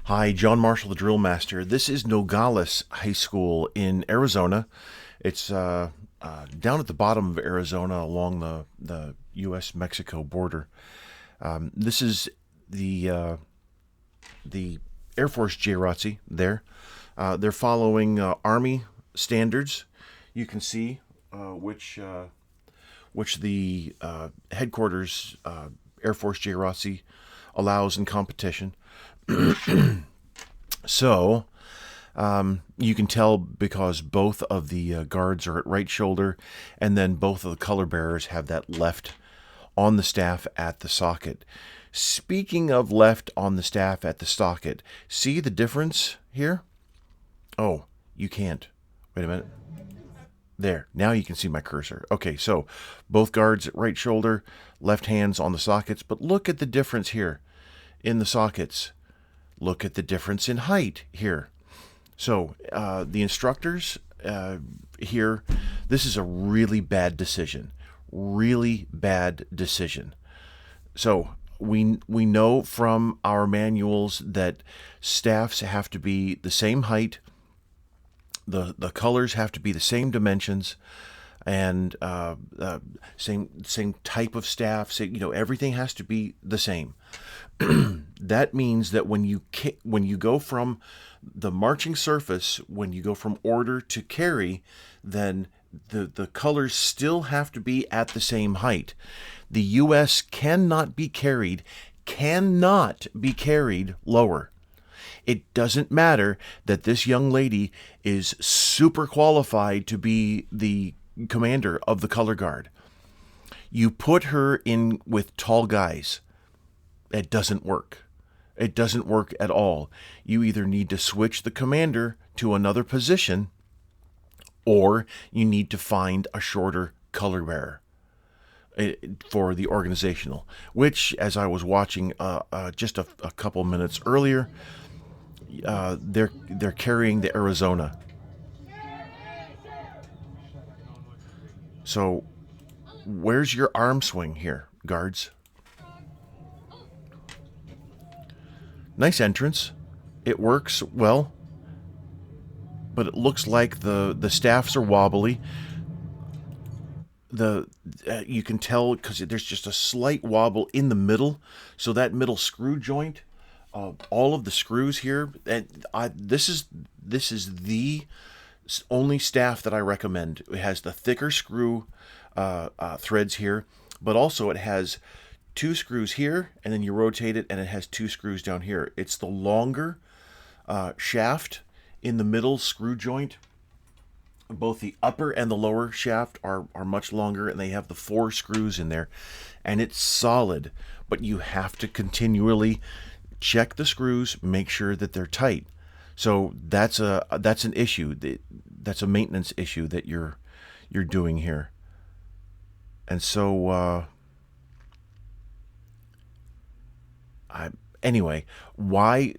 Hi, John Marshall, the DrillMaster. This is Nogales High School in Arizona. It's down at the bottom of Arizona along the U.S.-Mexico border. This is the Air Force JROTC there. They're following Army standards. You can see which the headquarters Air Force JROTC allows in competition. So you can tell because both of the guards are at right shoulder, and then both of the color bearers have that left on the staff at the socket. Speaking of left on the staff at the socket, see the difference here? Oh, you can't. Wait a minute. There, now you can see my cursor. Okay, so both guards at right shoulder, left hands on the sockets, but look at the difference here in the sockets. Look at the difference in height here. So the instructors here, this is a really bad decision. Really bad decision. So we know from our manuals that staffs have to be the same height. The colors have to be the same dimensions, and same type of staff. So, everything has to be the same. That means that when you go from the marching surface, when you go from order to carry, then the colors still have to be at the same height. The U.S. cannot be carried lower. It doesn't matter that this young lady is super qualified to be the commander of the color guard. You put her in with tall guys. It doesn't work. It doesn't work at all. You either need to switch the commander to another position, or you need to find a shorter color bearer for the organizational, which, as I was watching just a couple minutes earlier, they're carrying the Arizona. So where's your arm swing here, guards? Nice entrance. It works well, but it looks like the staffs are wobbly. You can tell because there's just a slight wobble in the middle, so that middle screw joint, all of the screws here, and this is the only staff that I recommend. It has the thicker screw threads here, but also it has two screws here, and then you rotate it, and it has two screws down here. It's the longer shaft in the middle screw joint. Both the upper and the lower shaft are much longer, and they have the 4 screws in there, and it's solid, but you have to continually check the screws, make sure that they're tight. So that's an issue. That's a maintenance issue that you're doing here. And so anyway, why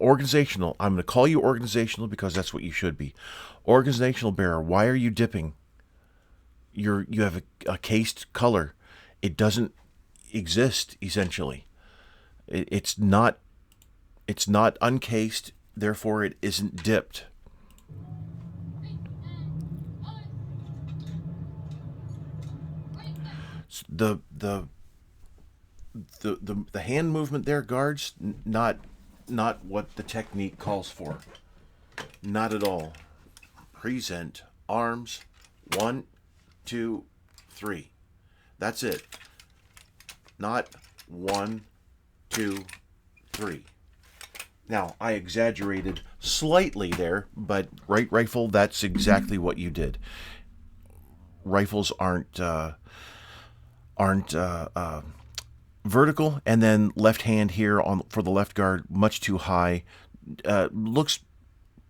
organizational? I'm going to call you organizational because that's what you should be. Organizational bearer, why are you dipping? You have a cased color. It doesn't exist, essentially. It's not uncased, therefore it isn't dipped. The hand movement there, guards, not what the technique calls for. Not at all. Present arms, 1, 2, 3. That's it. Not 1, 2, 3. Now, I exaggerated slightly there, but right rifle, that's exactly what you did. Rifles aren't vertical, and then left hand here for the left guard, much too high. Looks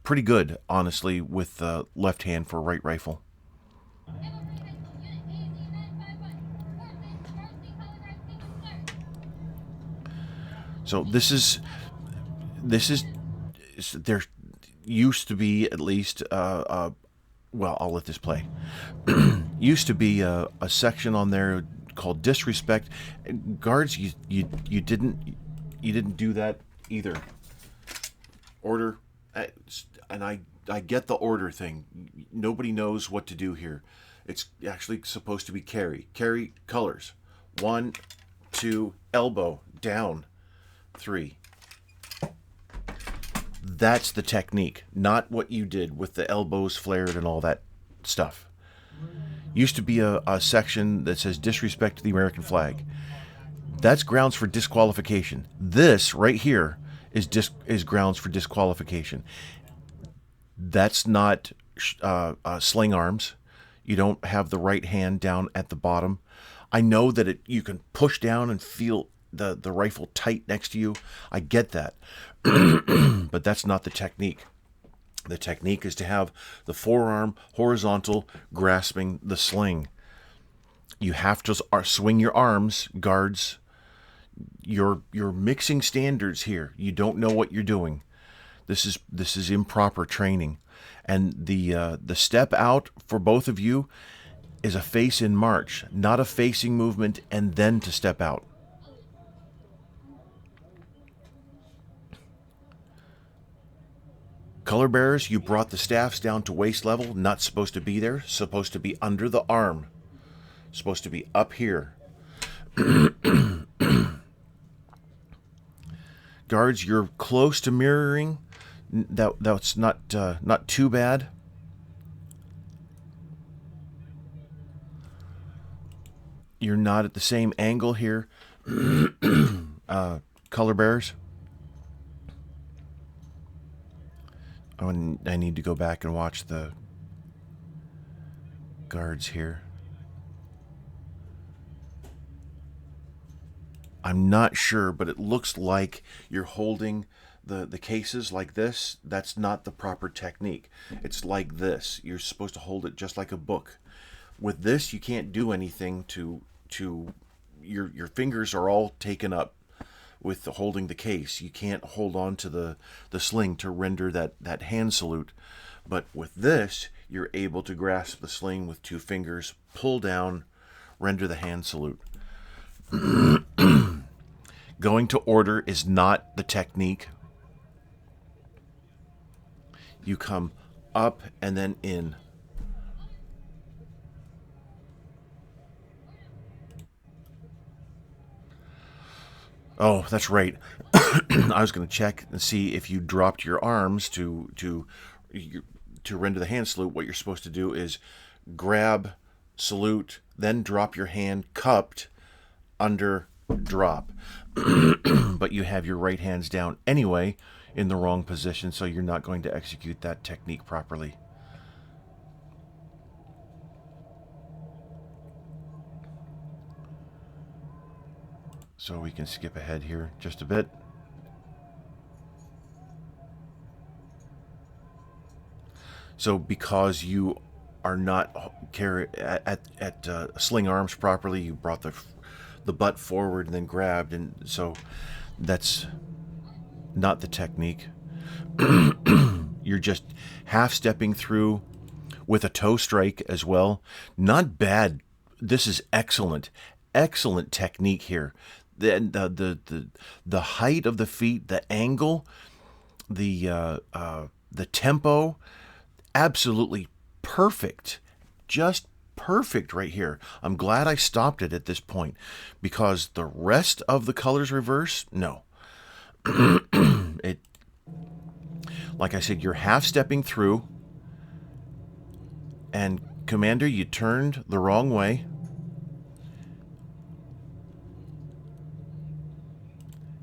pretty good, honestly, with left hand for right rifle. So this is there used to be at least well, I'll let this play. Used to be a section on there called disrespect. Guards, you didn't do that either. Order, and I get the order thing. Nobody knows what to do here. It's actually supposed to be carry. Carry colors. 1, 2, elbow, down, 3. That's the technique, not what you did with the elbows flared and all that stuff. Used to be a section that says disrespect to the American flag. That's grounds for disqualification. This right here is grounds for disqualification. That's not sling arms. You don't have the right hand down at the bottom. I know that you can push down and feel the rifle tight next to you. I get that. But that's not the technique. The technique is to have the forearm horizontal, grasping the sling. You have to swing your arms, guards. You're mixing standards here. You don't know what you're doing. This is improper training. And the step out for both of you is a face in march, not a facing movement and then to step out. Color bearers, you brought the staffs down to waist level, not supposed to be there, supposed to be under the arm, supposed to be up here. Guards, you're close to mirroring. That's not too bad. You're not at the same angle here. Color bearers. Oh, and I need to go back and watch the guards here. I'm not sure, but it looks like you're holding the cases like this. That's not the proper technique. It's like this. You're supposed to hold it just like a book. With this, you can't do anything to your fingers are all taken up with holding the case. You can't hold on to the sling to render that hand salute. But with this, you're able to grasp the sling with 2 fingers, pull down, render the hand salute. Going to order is not the technique. You come up and then in. Oh, that's right. I was going to check and see if you dropped your arms to render the hand salute. What you're supposed to do is grab, salute, then drop your hand cupped under drop. But you have your right hands down anyway in the wrong position, so you're not going to execute that technique properly. So we can skip ahead here just a bit. So because you are not at sling arms properly, you brought the butt forward and then grabbed, and so that's not the technique. You're just half stepping through with a toe strike as well. Not bad. This is excellent technique here. The height of the feet, the angle, the tempo, absolutely perfect. Just perfect right here. I'm glad I stopped it at this point, because the rest of the colors reverse, no. Like I said, you're half stepping through, and Commander, you turned the wrong way.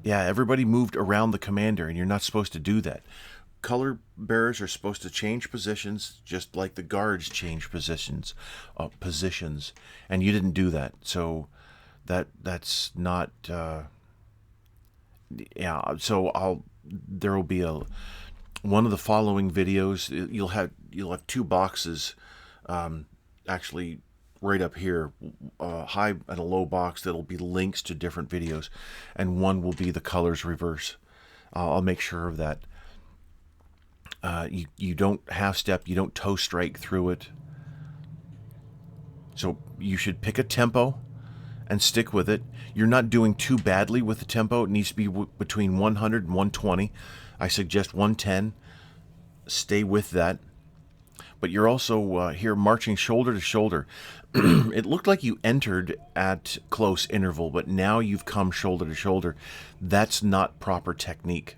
Yeah, everybody moved around the commander, and you're not supposed to do that. Color bearers are supposed to change positions just like the guards change positions, and you didn't do that. So that's not. Yeah. So there will be one of the following videos. You'll have 2 boxes, actually. Right up here, a high and a low box that'll be links to different videos, and one will be the colors reverse. I'll make sure of that. You don't half step, you don't toe strike through it. So you should pick a tempo and stick with it. You're not doing too badly with the tempo. It needs to be between 100 and 120. I suggest 110. Stay with that. But you're also here marching shoulder to shoulder. It looked like you entered at close interval, but now you've come shoulder to shoulder. That's not proper technique.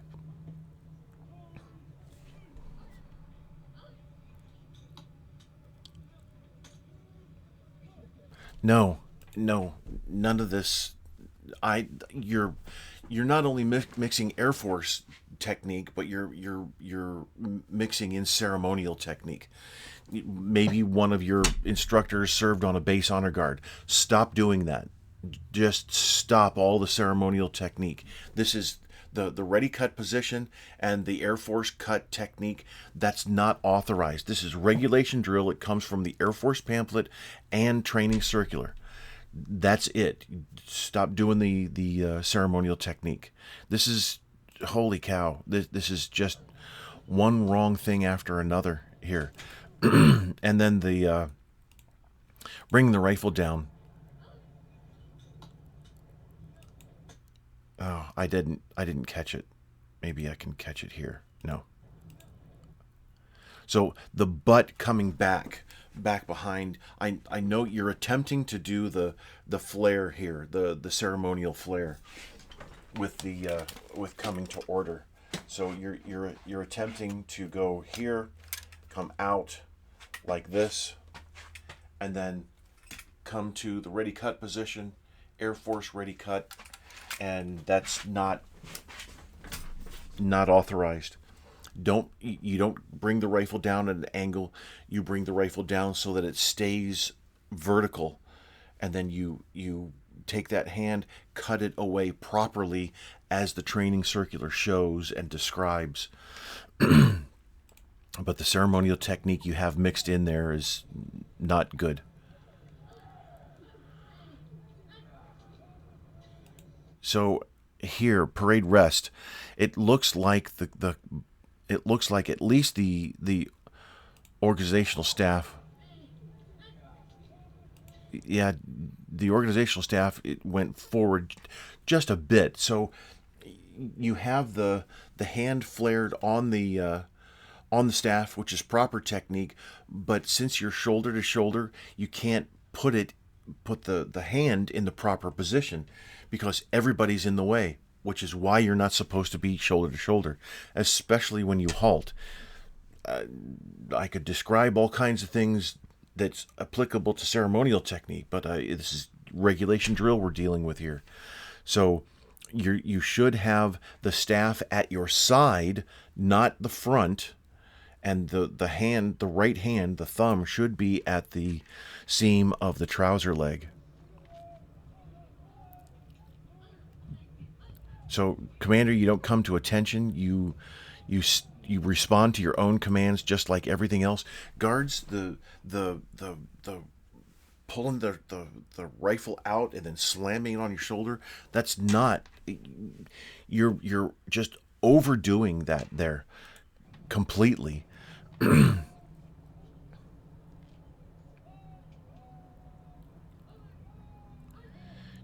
No, no, none of this. You're not only mixing Air Force technique, but you're mixing in ceremonial technique. Maybe one of your instructors served on a base honor guard. Stop doing that. Just stop all the ceremonial technique. This is the ready cut position and the Air Force cut technique. That's not authorized. This is regulation drill. It comes from the Air Force pamphlet and training circular. That's it. Stop doing the ceremonial technique. This is, holy cow, this is just one wrong thing after another here. And then the bring the rifle down. Oh, I didn't catch it. Maybe I can catch it here. No. So the butt coming back behind. I know you're attempting to do the flare here, the ceremonial flare with the with coming to order. So you're attempting to go here, come out like this, and then come to the ready cut position, Air Force ready cut, and that's not authorized. You don't bring the rifle down at an angle. You bring the rifle down so that it stays vertical, and then you take that hand, cut it away properly as the training circular shows and describes. But the ceremonial technique you have mixed in there is not good. So here, parade rest, it looks like it looks like at least the organizational staff. Yeah, the organizational staff, it went forward just a bit. So you have the hand flared on the staff, which is proper technique, but since you're shoulder to shoulder, you can't put the hand in the proper position because everybody's in the way, which is why you're not supposed to be shoulder to shoulder, especially when you halt. I could describe all kinds of things that's applicable to ceremonial technique, but this is regulation drill we're dealing with here. So you should have the staff at your side, not the front, and the hand, the right hand, the thumb should be at the seam of the trouser leg. So, Commander, you don't come to attention. You respond to your own commands just like everything else. Guards, the pulling the rifle out and then slamming it on your shoulder. That's not. You're just overdoing that there completely.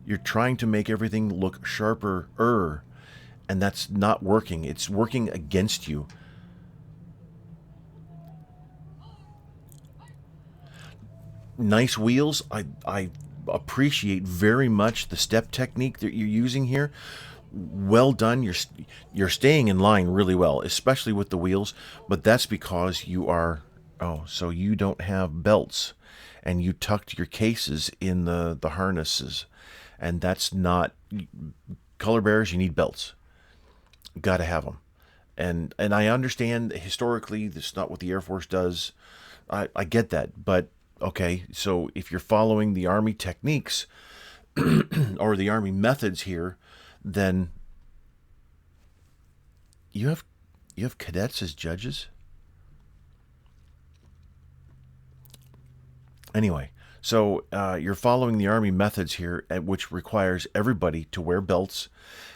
You're trying to make everything look sharper, and that's not working. It's working against you. Nice wheels. I appreciate very much the step technique that you're using here. Well done. You're staying in line really well, especially with the wheels, but that's because you are, so you don't have belts and you tucked your cases in the harnesses, and that's not, color bearers, you need belts. Got to have them. And I understand historically that's not what the Air Force does. I get that, but okay, so if you're following the Army techniques or the Army methods here, then you have cadets as judges. Anyway, so you're following the Army methods here, which requires everybody to wear belts,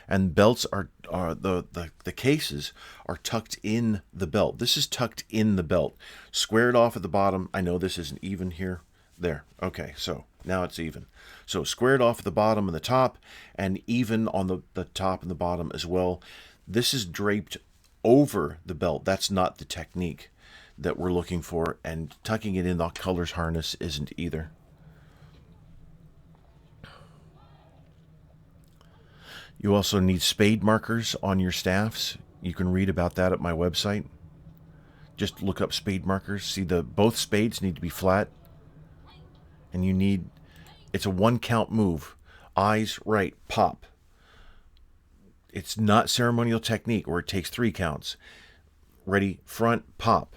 and belts are the cases are tucked in the belt. This is tucked in the belt, squared off at the bottom. I know this isn't even here. There. Okay, so Now it's even. So squared off at the bottom and the top, and even on the top and the bottom as well. This is draped over the belt. That's not the technique that we're looking for, and tucking it in the colors harness isn't either. You also need spade markers on your staffs. You can read about that at my website. Just look up spade markers. See, both spades need to be flat, and it's a 1 count move. Eyes right, pop. It's not ceremonial technique where it takes 3 counts. Ready, front, pop.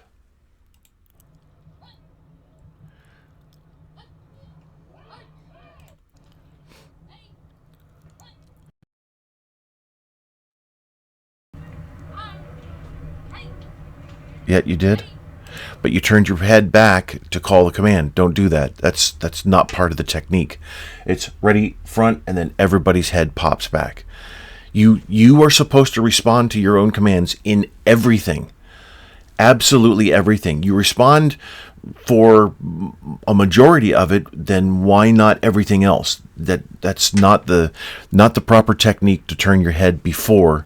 Yet you did? But you turned your head back to call the command. Don't do that. That's not part of the technique. It's ready, front, and then everybody's head pops back. You are supposed to respond to your own commands in everything. Absolutely everything. You respond for a majority of it, then why not everything else? That's not the proper technique to turn your head before,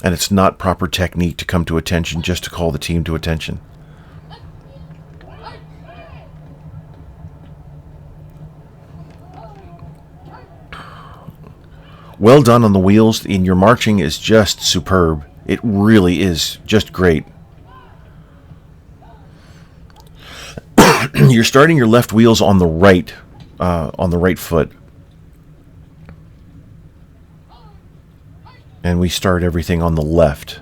and it's not proper technique to come to attention just to call the team to attention. Well done on the wheels, and your marching is just superb. It really is just great. You're starting your left wheels on the right foot. And we start everything on the left.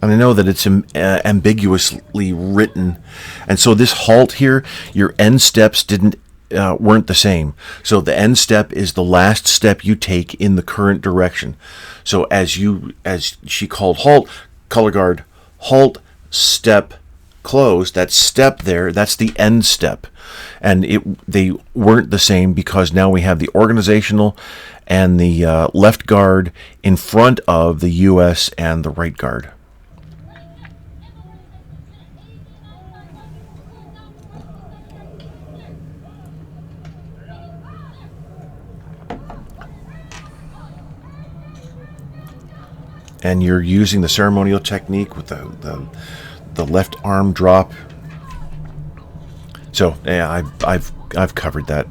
And I know that it's ambiguously written. And so this halt here, your end steps weren't the same. So the end step is the last step you take in the current direction. So as she called halt, color guard, halt, step, close. That step there, that's the end step. And they weren't the same because now we have the organizational and the left guard in front of the US and the right guard. And you're using the ceremonial technique with the left arm drop. So yeah, I've covered that.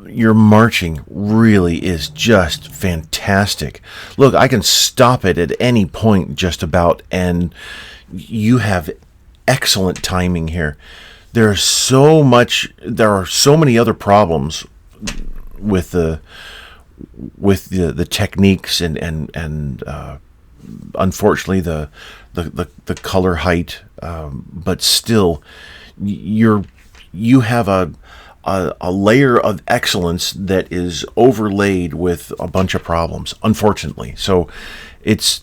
Your marching really is just fantastic. Look, I can stop it at any point just about, and you have excellent timing here. There are so many other problems with the techniques and unfortunately the color height, but still you have a layer of excellence that is overlaid with a bunch of problems, unfortunately. So it's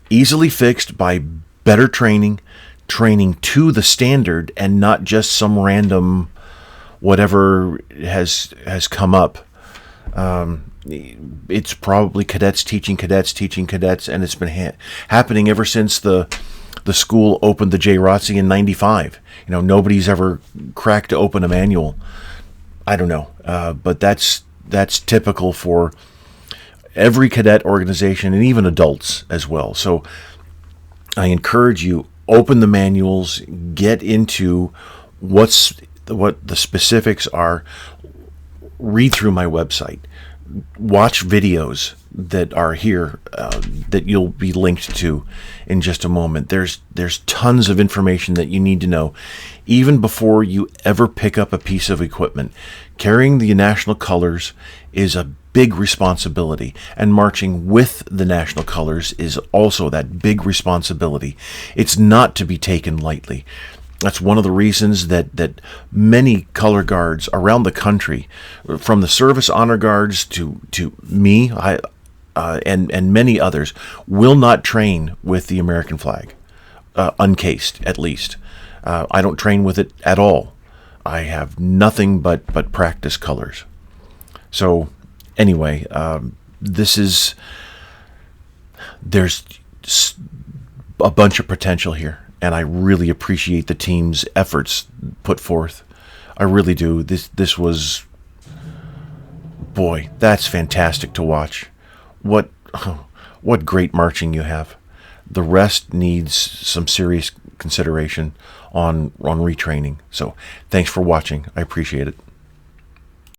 easily fixed by better training to the standard, and not just some random whatever has come up. It's probably cadets teaching cadets, and it's been happening ever since the school opened the AFJROTC in '95. Nobody's ever cracked open a manual. I don't know, but that's typical for every cadet organization and even adults as well. So I encourage you, open the manuals, get into what the specifics are, read through my website, watch videos that are here that you'll be linked to in just a moment. There's tons of information that you need to know even before you ever pick up a piece of equipment. Carrying the national colors is a big responsibility, and marching with the national colors is also that big responsibility. It's not to be taken lightly. That's one of the reasons that many color guards around the country, from the service honor guards to me, and many others, will not train with the American flag, uncased at least. I don't train with it at all. I have nothing but practice colors. So anyway, there's a bunch of potential here, and I really appreciate the team's efforts put forth. I really do. This was, boy, that's fantastic to watch. What great marching you have. The rest needs some serious consideration on retraining. So thanks for watching. I appreciate it.